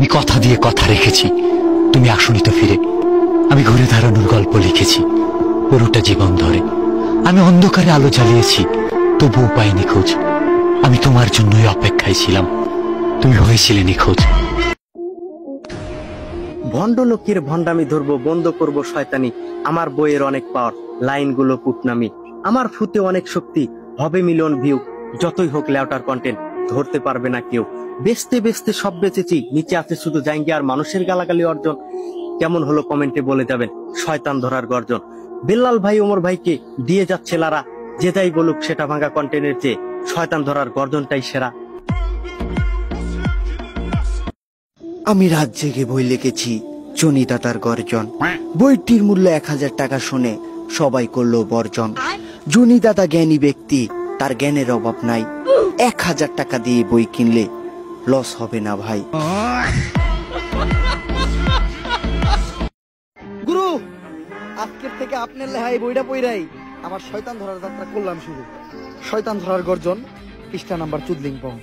আমি কথা দিয়ে কথা রেখেছি, তুমি আসনি তো ফিরে। আমি ঘুরে দাঁড়ানোর গল্প লিখেছি পুরোটা জীবন ধরে। আমি অন্ধকারে আলো জ্বালিয়েছি, তবুও পাইনি খোঁজ। আমি তোমার জন্যই অপেক্ষায় ছিলাম, তুমি হয়েছিলে নিখোঁজ। ভণ্ড লোকের ভণ্ডামি ধরবো, বন্ধ করব শয়তানি। আমার বইয়ের অনেক পাওয়ার, লাইনগুলো পুটনামি। আমার ফুতে অনেক শক্তি, হবে মিলিয়ন ভিউ। যতই হোক লেউটার কন্টেন্ট, ধরতে পারবে না কেউ। বেচতে বেচতে সব বেচেছি, নিচে আছে শুধু জাঙ্গি আর মানুষের গালাগালি অর্জন। কেমন হলো কমেন্টে বলে যাবেন, শয়তান ধরার গর্জন। বেল্লাল ভাই ওমর ভাইকে দিয়ে যাচ্ছে লারা, যে যাই বলুক সেটা ভাঙা কন্টেন্টের চেয়ে শয়তান ধরার গর্জনটাই সেরা। আমি রাত জেগে বই লিখেছি জনিদাতার গর্জন। বইটির মূল্য 1000 টাকা শুনে সবাই করলো বর্জন। জনিদাতা জ্ঞানী ব্যক্তি, তার জ্ঞানের অভাব নাই। 1000 টাকা দিয়ে বই কিনলে লস হবে না ভাই। গুরু, আজকের থেকে আপনার লেহাই বইটা পইরাই আমার শয়তান ধরার যাত্রা করলাম শুরু। শয়তান ধরার গর্জন, পৃষ্ঠা নাম্বার 14।